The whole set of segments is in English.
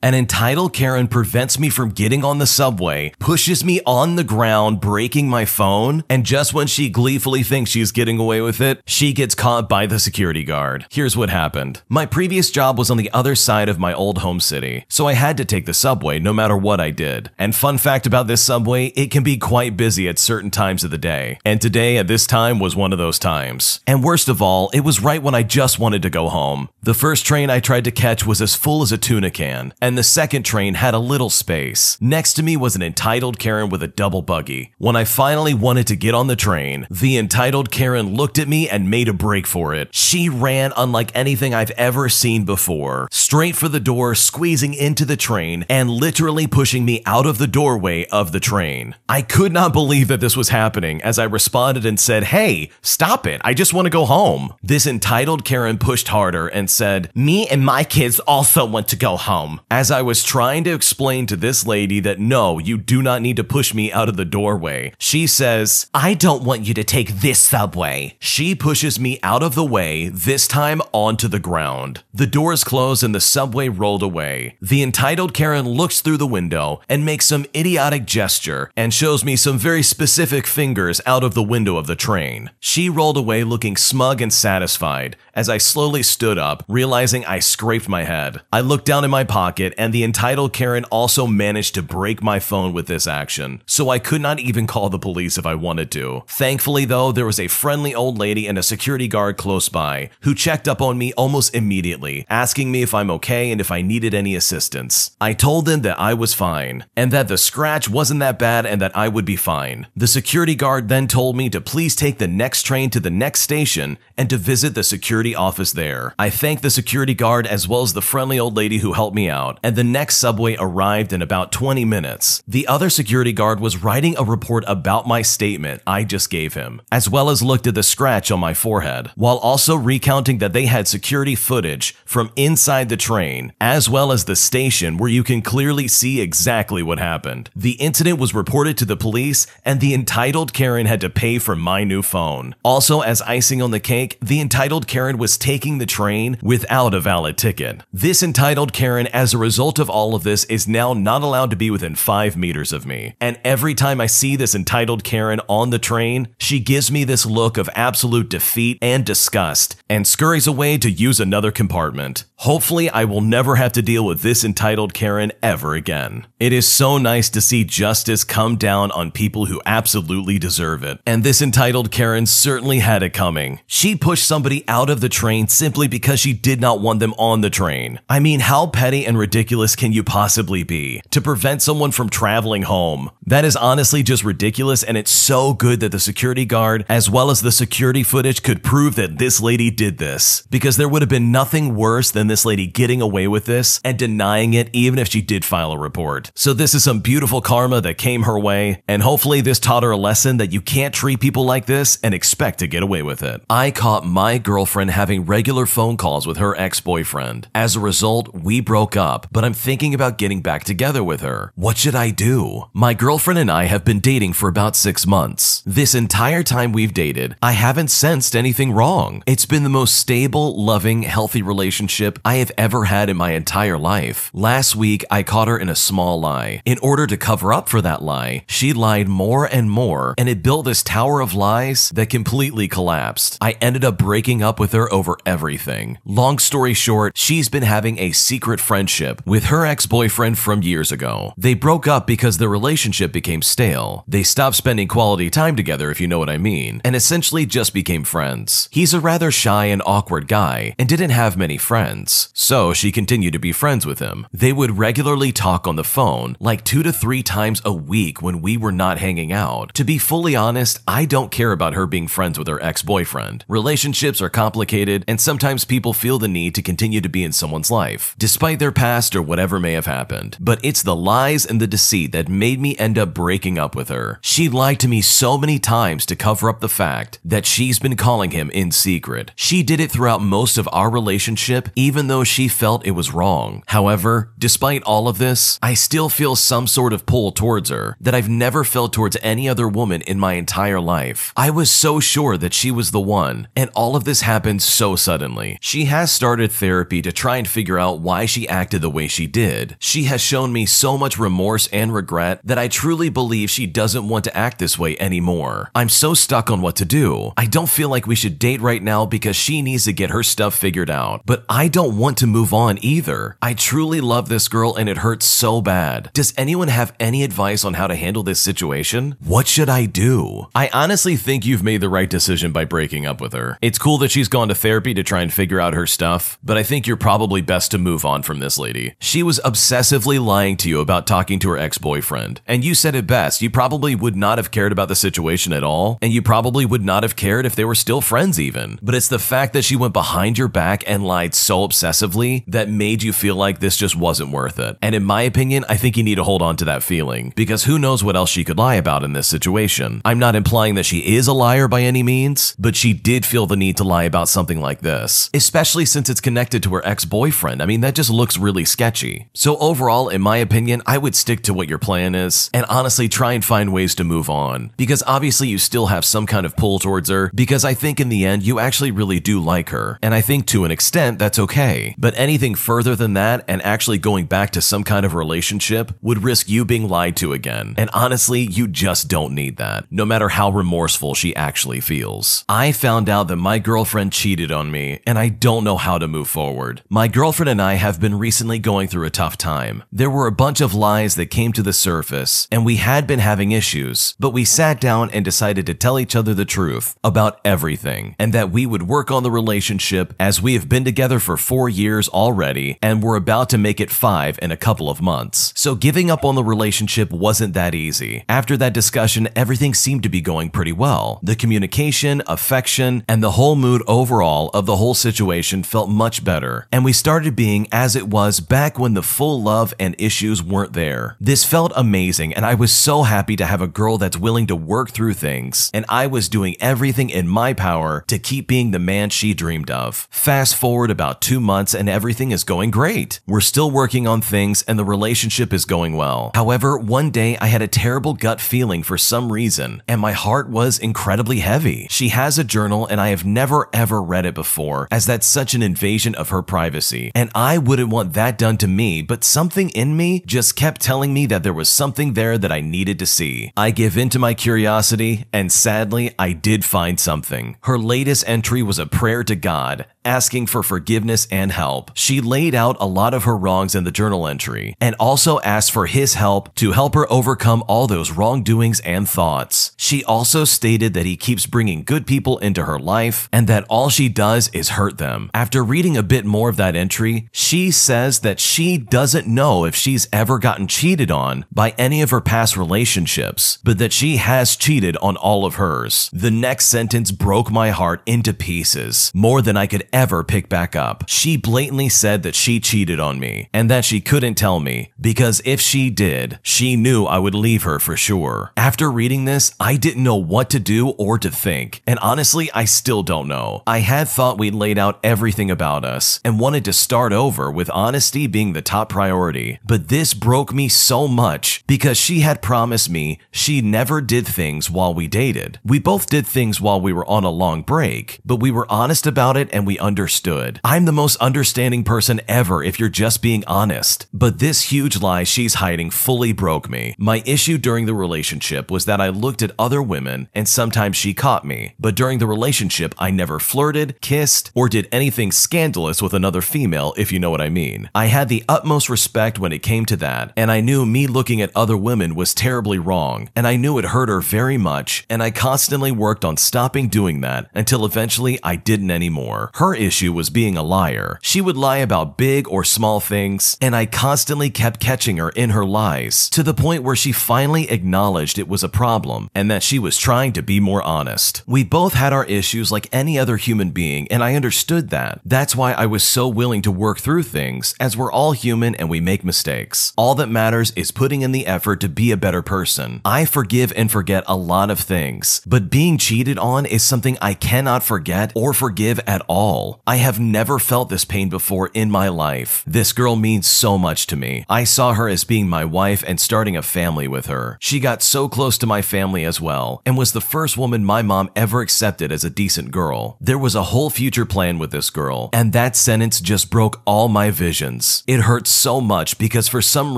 An entitled Karen prevents me from getting on the subway, pushes me on the ground, breaking my phone, and just when she gleefully thinks she's getting away with it, she gets caught by the security guard. Here's what happened. My previous job was on the other side of my old home city, so I had to take the subway no matter what I did. And fun fact about this subway, it can be quite busy at certain times of the day. And today at this time was one of those times. And worst of all, it was right when I just wanted to go home. The first train I tried to catch was as full as a tuna can, and the second train had a little space. Next to me was an entitled Karen with a double buggy. When I finally wanted to get on the train, the entitled Karen looked at me and made a break for it. She ran unlike anything I've ever seen before, straight for the door, squeezing into the train, and literally pushing me out of the doorway of the train. I could not believe that this was happening as I responded and said, "Hey, stop it, I just want to go home." This entitled Karen pushed harder and said, "Me and my kids also want to go home." As I was trying to explain to this lady that no, you do not need to push me out of the doorway, she says, "I don't want you to take this subway." She pushes me out of the way, this time onto the ground. The doors closed and the subway rolled away. The entitled Karen looks through the window and makes some idiotic gesture and shows me some very specific fingers out of the window of the train. She rolled away looking smug and satisfied as I slowly stood up, realizing I scraped my head. I looked down in my pocket and the entitled Karen also managed to break my phone with this action, so I could not even call the police if I wanted to. Thankfully though, there was a friendly old lady and a security guard close by who checked up on me almost immediately, asking me if I'm okay and if I needed any assistance. I told them that I was fine, and that the scratch wasn't that bad and that I would be fine. The security guard then told me to please take the next train to the next station and to visit the security office there. I thanked the security guard as well as the friendly old lady who helped me out, and the next subway arrived in about 20 minutes. The other security guard was writing a report about my statement I just gave him, as well as looked at the scratch on my forehead, while also recounting that they had security footage from inside the train, as well as the station where you can clearly see exactly what happened. The incident was reported to the police, and the entitled Karen had to pay for my new phone. Also, as icing on the cake, the entitled Karen was taking the train without a valid ticket. This entitled Karen, as a result of all of this, is now not allowed to be within 5 meters of me. And every time I see this entitled Karen on the train, she gives me this look of absolute defeat and disgust and scurries away to use another compartment. Hopefully, I will never have to deal with this entitled Karen ever again. It is so nice to see justice come down on people who absolutely deserve it. And this entitled Karen certainly had it coming. She pushed somebody out of the train simply because she did not want them on the train. I mean, how petty and ridiculous can you possibly be to prevent someone from traveling home? That is honestly just ridiculous, and it's so good that the security guard as well as the security footage could prove that this lady did this, because there would have been nothing worse than this lady getting away with this and denying it even if she did file a report. So this is some beautiful karma that came her way, and hopefully this taught her a lesson that you can't treat people like this and expect to get away with it. I caught my girlfriend having regular phone calls with her ex-boyfriend. As a result, we broke up, but I'm thinking about getting back together with her. What should I do? My girlfriend and I have been dating for about 6 months. This entire time we've dated, I haven't sensed anything wrong. It's been the most stable, loving, healthy relationship I have ever had in my entire life. Last week, I caught her in a small lie. In order to cover up for that lie, she lied more and more, and it built this tower of lies that completely collapsed. I ended up breaking up with her over everything. Long story short, she's been having a secret friendship with her ex-boyfriend from years ago. They broke up because their relationship became stale. They stopped spending quality time together, if you know what I mean, and essentially just became friends. He's a rather shy and awkward guy and didn't have many friends, so she continued to be friends with him. They would regularly talk on the phone like 2 to 3 times a week when we were not hanging out. To be fully honest, I don't care about her being friends with her ex-boyfriend. Relationships are complicated, and sometimes people feel the need to continue to be in someone's life, despite their past or whatever may have happened. But it's the lies and the deceit that made me end up breaking up with her. She lied to me so many times to cover up the fact that she's been calling him in secret. She did it throughout most of our relationship, even even though she felt it was wrong. However, despite all of this, I still feel some sort of pull towards her that I've never felt towards any other woman in my entire life. I was so sure that she was the one, and all of this happened so suddenly. She has started therapy to try and figure out why she acted the way she did. She has shown me so much remorse and regret that I truly believe she doesn't want to act this way anymore. I'm so stuck on what to do. I don't feel like we should date right now because she needs to get her stuff figured out, but I don't want to move on either. I truly love this girl and it hurts so bad. Does anyone have any advice on how to handle this situation? What should I do? I honestly think you've made the right decision by breaking up with her. It's cool that she's gone to therapy to try and figure out her stuff, but I think you're probably best to move on from this lady. She was obsessively lying to you about talking to her ex-boyfriend, and you said it best. You probably would not have cared about the situation at all, and you probably would not have cared if they were still friends even. But it's the fact that she went behind your back and lied so obsessively that made you feel like this just wasn't worth it. And in my opinion, I think you need to hold on to that feeling, because who knows what else she could lie about in this situation. I'm not implying that she is a liar by any means, but she did feel the need to lie about something like this, especially since it's connected to her ex-boyfriend. I mean, that just looks really sketchy. So overall, in my opinion, I would stick to what your plan is and honestly try and find ways to move on, because obviously you still have some kind of pull towards her, because I think in the end you actually really do like her, and I think to an extent that's okay. But anything further than that and actually going back to some kind of relationship would risk you being lied to again, and honestly you just don't need that, no matter how remorseful she actually feels. I found out that my girlfriend cheated on me and I don't know how to move forward. My girlfriend and I have been recently going through a tough time. There were a bunch of lies that came to the surface and we had been having issues, but we sat down and decided to tell each other the truth about everything, and that we would work on the relationship, as we have been together for 4 years already and we're about to make it 5 in a couple of months. So giving up on the relationship wasn't that easy. After that discussion, everything seemed to be going pretty well. The communication, affection, and the whole mood overall of the whole situation felt much better, and we started being as it was back when the full love and issues weren't there. This felt amazing, and I was so happy to have a girl that's willing to work through things, and I was doing everything in my power to keep being the man she dreamed of. Fast forward about 2 months and everything is going great. We're still working on things and the relationship is going well. However, one day I had a terrible gut feeling for some reason, and my heart was incredibly heavy. She has a journal and I have never ever read it before, as that's such an invasion of her privacy, and I wouldn't want that done to me, but something in me just kept telling me that there was something there that I needed to see. I give in to my curiosity, and sadly, I did find something. Her latest entry was a prayer to God, asking for forgiveness and help. She laid out a lot of her wrongs in the journal entry, and also asked for his help to help her overcome all those wrongdoings and thoughts. She also stated that he keeps bringing good people into her life, and that all she does is hurt them. After reading a bit more of that entry, she says that she doesn't know if she's ever gotten cheated on by any of her past relationships, but that she has cheated on all of hers. The next sentence broke my heart into pieces, more than I could ever pick back up. She blatantly said that she cheated on me, and that she couldn't tell me, because if she did, she knew I would leave her for sure. After reading this, I didn't know what to do or to think, and honestly, I still don't know. I had thought we'd laid out everything about us, and wanted to start over with honesty being the top priority, but this broke me so much, because she had promised me she never did things while we dated. We both did things while we were on a long break, but we were honest about it and we understood. I'm the most understanding person ever if you're just being honest, but this huge lie she's hiding fully broke me. My issue during the relationship was that I looked at other women and sometimes she caught me, but during the relationship I never flirted, kissed, or did anything scandalous with another female, if you know what I mean. I had the utmost respect when it came to that, and I knew me looking at other women was terribly wrong, and I knew it hurt her very much, and I constantly worked on stopping doing that until eventually I didn't anymore. Her issue was being a liar. She would lie about big or small things, and I constantly kept catching her in her lies, to the point where she finally acknowledged it was a problem and that she was trying to be more honest. We both had our issues like any other human being, and I understood that. That's why I was so willing to work through things, as we're all human and we make mistakes. All that matters is putting in the effort to be a better person. I forgive and forget a lot of things, but being cheated on is something I cannot forget or forgive at all. I have never felt felt this pain before in my life. This girl means so much to me. I saw her as being my wife and starting a family with her. She got so close to my family as well, and was the first woman my mom ever accepted as a decent girl. There was a whole future plan with this girl, and that sentence just broke all my visions. It hurts so much because for some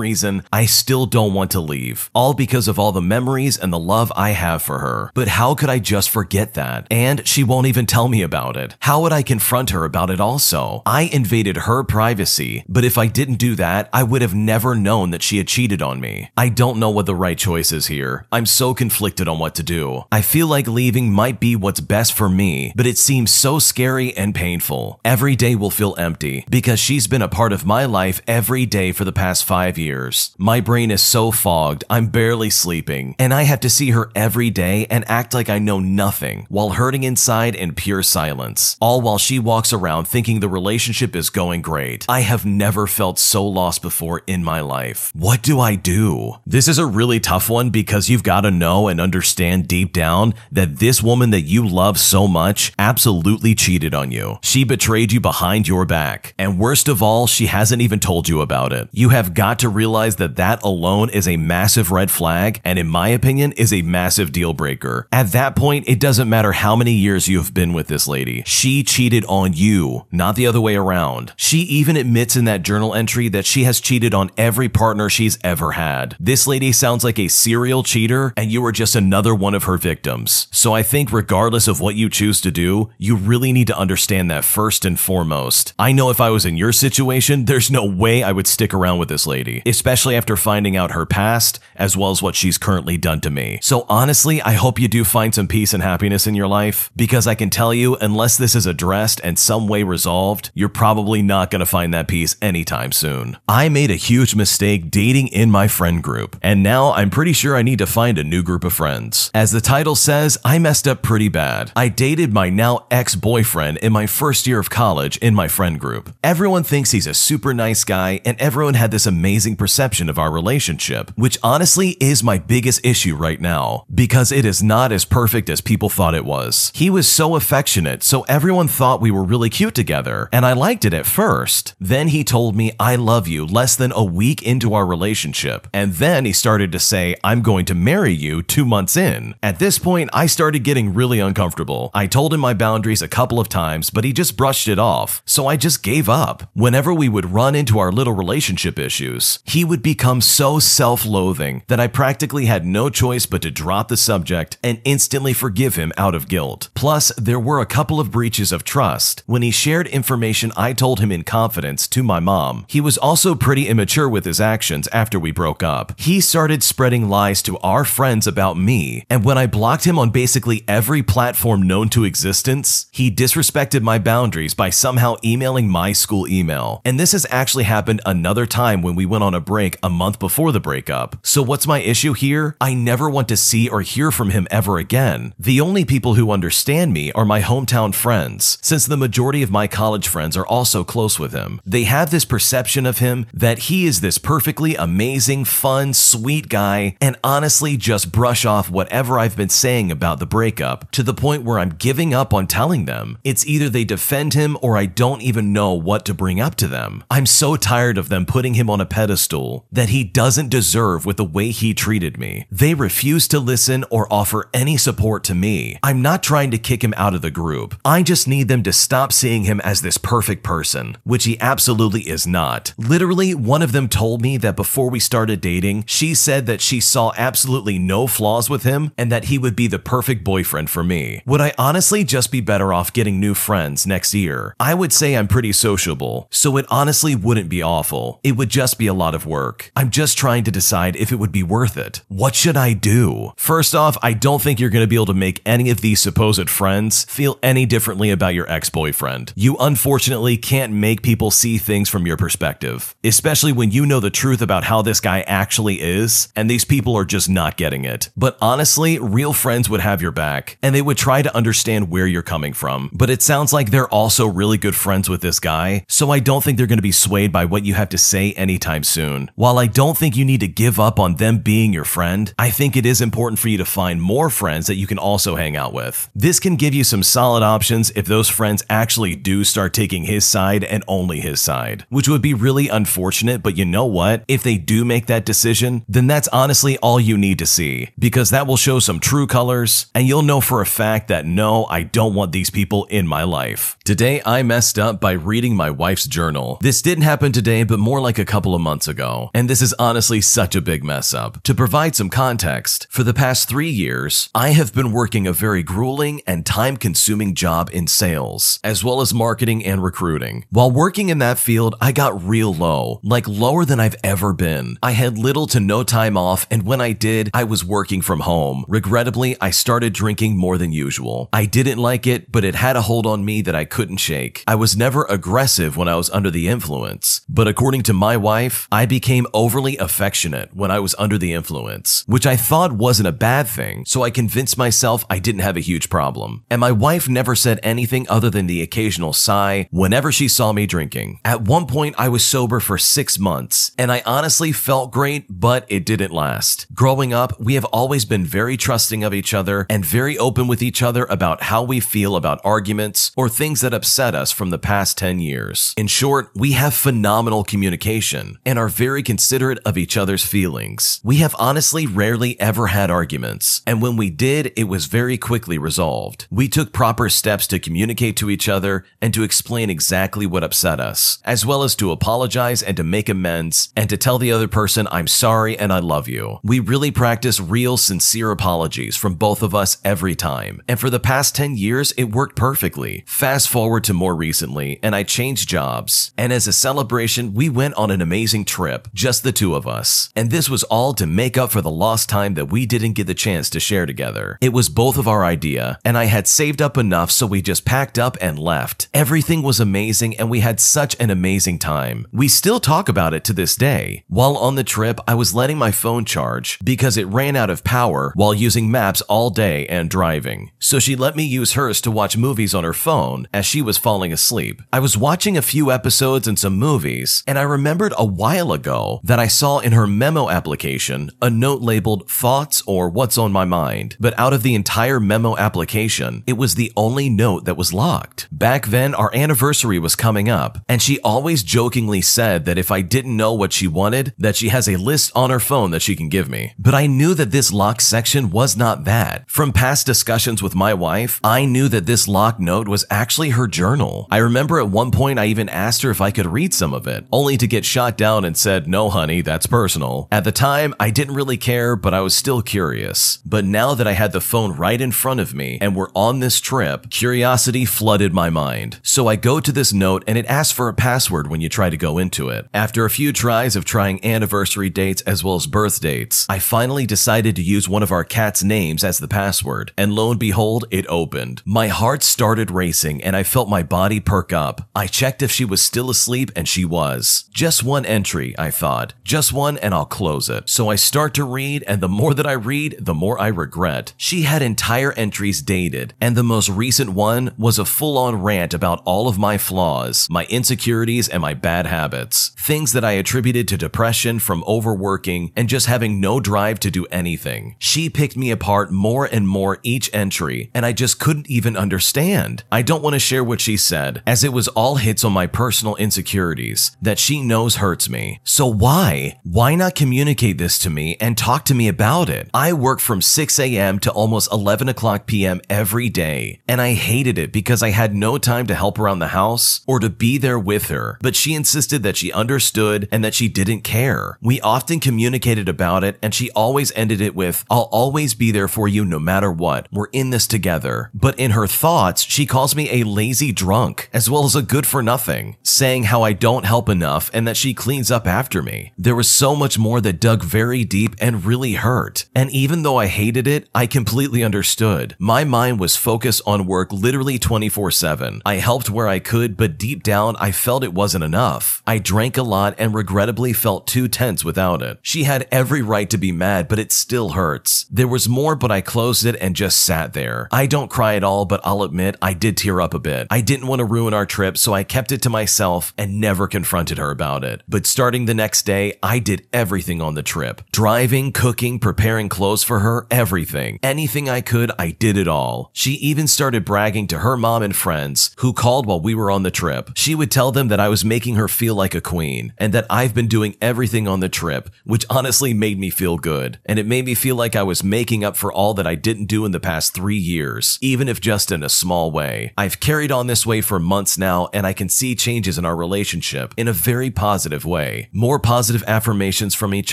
reason, I still don't want to leave, all because of all the memories and the love I have for her. But how could I just forget that? And she won't even tell me about it. How would I confront her about it also? I invaded her privacy, but if I didn't do that, I would have never known that she had cheated on me. I don't know what the right choice is here. I'm so conflicted on what to do. I feel like leaving might be what's best for me, but it seems so scary and painful. Every day will feel empty because she's been a part of my life every day for the past 5 years. My brain is so fogged, I'm barely sleeping, and I have to see her every day and act like I know nothing while hurting inside in pure silence, all while she walks around thinking the relationship is going great. I have never felt so lost before in my life. What do I do? This is a really tough one because you've got to know and understand deep down that this woman that you love so much absolutely cheated on you. She betrayed you behind your back. And worst of all, she hasn't even told you about it. You have got to realize that that alone is a massive red flag, and in my opinion, is a massive deal breaker. At that point, it doesn't matter how many years you have been with this lady. She cheated on you, not the other way around. She even admits in that journal entry that she has cheated on every partner she's ever had. This lady sounds like a serial cheater, and you are just another one of her victims. So I think regardless of what you choose to do, you really need to understand that first and foremost. I know if I was in your situation, there's no way I would stick around with this lady, especially after finding out her past, as well as what she's currently done to me. So honestly, I hope you do find some peace and happiness in your life, because I can tell you, unless this is addressed and some way resolved, you're probably not going to find that peace anytime soon. I made a huge mistake dating in my friend group, and now I'm pretty sure I need to find a new group of friends. As the title says, I messed up pretty bad. I dated my now ex-boyfriend in my first year of college in my friend group. Everyone thinks he's a super nice guy, and everyone had this amazing perception of our relationship, which honestly is my biggest issue right now, because it is not as perfect as people thought it was. He was so affectionate, so everyone thought we were really cute together, and I liked it at first. Then he told me I love you less than a week into our relationship, and then he started to say I'm going to marry you 2 months in. At this point, I started getting really uncomfortable. I told him my boundaries a couple of times, but he just brushed it off, so I just gave up. Whenever we would run into our little relationship issues, he would become so self-loathing that I practically had no choice but to drop the subject and instantly forgive him out of guilt. Plus, there were a couple of breaches of trust. When he shared information I told him in confidence to my mom, he was also pretty immature with his actions after we broke up. He started spreading lies to our friends about me, and when I blocked him on basically every platform known to existence, he disrespected my boundaries by somehow emailing my school email. And this has actually happened another time when we went on a break a month before the breakup. So what's my issue here? I never want to see or hear from him ever again. The only people who understand me are my hometown friends, since the majority of my college friends are also close with him. They have this perception of him that he is this perfectly amazing, fun, sweet guy, and honestly just brush off whatever I've been saying about the breakup to the point where I'm giving up on telling them. It's either they defend him or I don't even know what to bring up to them. I'm so tired of them putting him on a pedestal that he doesn't deserve with the way he treated me. They refuse to listen or offer any support to me. I'm not trying to kick him out of the group. I just need them to stop seeing him as this perfect person, which he absolutely is not. Literally, one of them told me that before we started dating, she said that she saw absolutely no flaws with him and that he would be the perfect boyfriend for me. Would I honestly just be better off getting new friends next year? I would say I'm pretty sociable, so it honestly wouldn't be awful. It would just be a lot of work. I'm just trying to decide if it would be worth it. What should I do? First off, I don't think you're going to be able to make any of these supposed friends feel any differently about your ex-boyfriend. You unfortunately can't make people see things from your perspective, especially when you know the truth about how this guy actually is, and these people are just not getting it. But honestly, real friends would have your back, and they would try to understand where you're coming from. But it sounds like they're also really good friends with this guy, so I don't think they're going to be swayed by what you have to say anytime soon. While I don't think you need to give up on them being your friend, I think it is important for you to find more friends that you can also hang out with. This can give you some solid options if those friends actually do start taking his side and only his side, which would be really unfortunate, but you know what? If they do make that decision, then that's honestly all you need to see, because that will show some true colors, and you'll know for a fact that no, I don't want these people in my life. Today, I messed up by reading my wife's journal. This didn't happen today, but more like a couple of months ago, and this is honestly such a big mess up. To provide some context, for the past 3 years, I have been working a very grueling and time-consuming job in sales, as well as marketing and recruiting. While working in that field, I got real low, like lower than I've ever been. I had little to no time off, and when I did, I was working from home. Regrettably, I started drinking more than usual. I didn't like it, but it had a hold on me that I couldn't shake. I was never aggressive when I was under the influence, but according to my wife, I became overly affectionate when I was under the influence, which I thought wasn't a bad thing, so I convinced myself I didn't have a huge problem. And my wife never said anything other than the occasional sigh whenever she saw me drinking. At one point, I was sober for 6 months, and I honestly felt great, but it didn't last. Growing up, we have always been very trusting of each other and very open with each other about how we feel about arguments or things that upset us from the past 10 years. In short, we have phenomenal communication and are very considerate of each other's feelings. We have honestly rarely ever had arguments, and when we did, it was very quickly resolved. We took proper steps to communicate to each other and to explain exactly what upset us, as well as to apologize and to make amends and to tell the other person, I'm sorry and I love you. We really practice real, sincere apologies from both of us every time, and for the past 10 years, it worked perfectly. Fast forward to more recently, and I changed jobs, and as a celebration, we went on an amazing trip, just the two of us, and this was all to make up for the lost time that we didn't get the chance to share together. It was both of our idea, and I had saved up enough, so we just packed up and left. Everything was amazing, and we had such an amazing time. We still talk about it to this day. While on the trip, I was letting my phone charge because it ran out of power while using maps all day and driving, so she let me use hers to watch movies on her phone as she was falling asleep. I was watching a few episodes and some movies, and I remembered a while ago that I saw in her memo application a note labeled thoughts or what's on my mind, but out of the entire memo application, it was the only note that was locked. Back then, our anniversary was coming up, and she always jokingly said that if I didn't know what she wanted, that she has a list on her phone that she can give me. But I knew that this locked section was not that. From past discussions with my wife, I knew that this locked note was actually her journal. I remember at one point I even asked her if I could read some of it, only to get shot down and said, no honey, that's personal. At the time, I didn't really care, but I was still curious. But now that I had the phone right in front of me and we're on this trip, curiosity flooded my mind. So I go to this note and it asks for a password when you try to go into it. After a few tries of trying anniversary dates as well as birth dates, I finally decided to use one of our cat's names as the password, and lo and behold, it opened. My heart started racing and I felt my body perk up. I checked if she was still asleep and she was. Just one entry, I thought. Just one and I'll close it. So I start to read, and the more that I read, the more I regret. She had entire entries dated, and the most recent one was a full-on rant about all of my flaws, my insecurities, and my bad habits. Things that I attributed to depression from overworking and just having no drive to do anything. She picked me apart more and more each entry, and I just couldn't even understand. I don't want to share what she said, as it was all hits on my personal insecurities that she knows hurts me. So why? Why not communicate this to me and talk to me about it? I work from 6 a.m. to almost 11 o'clock p.m. every day, and I hated it because I had no time to help around the house or to be there with her, but she insisted that she understood and that she didn't care. We often communicated about it, and she always ended it with, I'll always be there for you no matter what. We're in this together. But in her thoughts, she calls me a lazy drunk, as well as a good for nothing, saying how I don't help enough and that she cleans up after me. There was so much more that dug very deep and really hurt. And even though I hated it, I completely understood. My mind was focused on work literally 24/7. I helped where I could, but deep down, I felt it wasn't enough. I drank a lot and regrettably felt too tense without it. She had every right to be mad, but it still hurts. There was more, but I closed it and just sat there. I don't cry at all, but I'll admit I did tear up a bit. I didn't want to ruin our trip, so I kept it to myself and never confronted her about it. But starting the next day, I did everything on the trip. Driving, cooking, preparing clothes for her, everything. Anything I could, I did it all. She even started bragging to her mom and friends, who called called while we were on the trip. She would tell them that I was making her feel like a queen and that I've been doing everything on the trip, which honestly made me feel good. And it made me feel like I was making up for all that I didn't do in the past 3 years, even if just in a small way. I've carried on this way for months now, and I can see changes in our relationship in a very positive way. More positive affirmations from each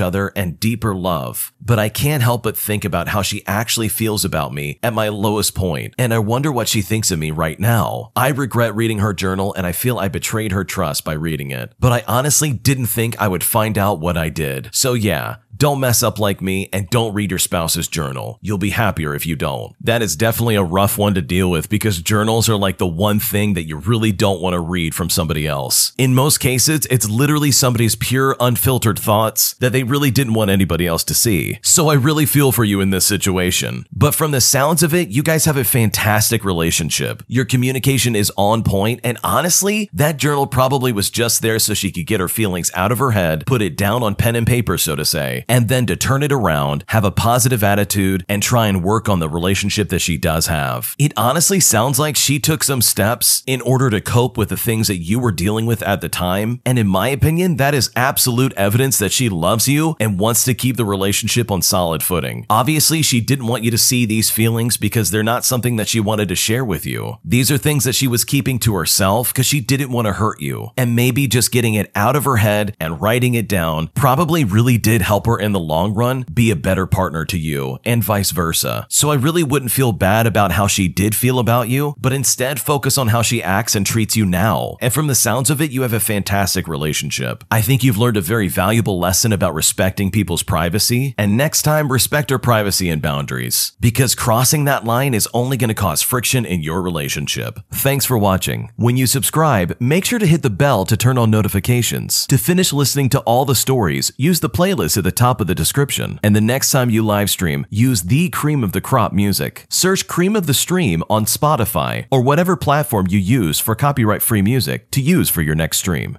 other and deeper love. But I can't help but think about how she actually feels about me at my lowest point, and I wonder what she thinks of me right now. I regret reading her journal, and I feel I betrayed her trust by reading it. But I honestly didn't think I would find out what I did. So yeah, don't mess up like me and don't read your spouse's journal. You'll be happier if you don't. That is definitely a rough one to deal with because journals are like the one thing that you really don't want to read from somebody else. In most cases, it's literally somebody's pure, unfiltered thoughts that they really didn't want anybody else to see. So I really feel for you in this situation. But from the sounds of it, you guys have a fantastic relationship. Your communication is on point, and honestly, that journal probably was just there so she could get her feelings out of her head, put it down on pen and paper, so to say, and then to turn it around, have a positive attitude, and try and work on the relationship that she does have. It honestly sounds like she took some steps in order to cope with the things that you were dealing with at the time, and in my opinion, that is absolute evidence that she loves you and wants to keep the relationship on solid footing. Obviously, she didn't want you to see these feelings because they're not something that she wanted to share with you. These are things that she was keeping to herself because she didn't want to hurt you, and maybe just getting it out of her head and writing it down probably really did help her in the long run be a better partner to you, and vice versa. So I really wouldn't feel bad about how she did feel about you, but instead focus on how she acts and treats you now. And from the sounds of it, you have a fantastic relationship. I think you've learned a very valuable lesson about respecting people's privacy, and next time, respect her privacy and boundaries, because crossing that line is only going to cause friction in your relationship. Thanks for watching. When you subscribe, make sure to hit the bell to turn on notifications. To finish listening to all the stories, use the playlist at the top of the description. And the next time you live stream, use the Cream of the Crop music. Search Cream of the Stream on Spotify or whatever platform you use for copyright-free music to use for your next stream.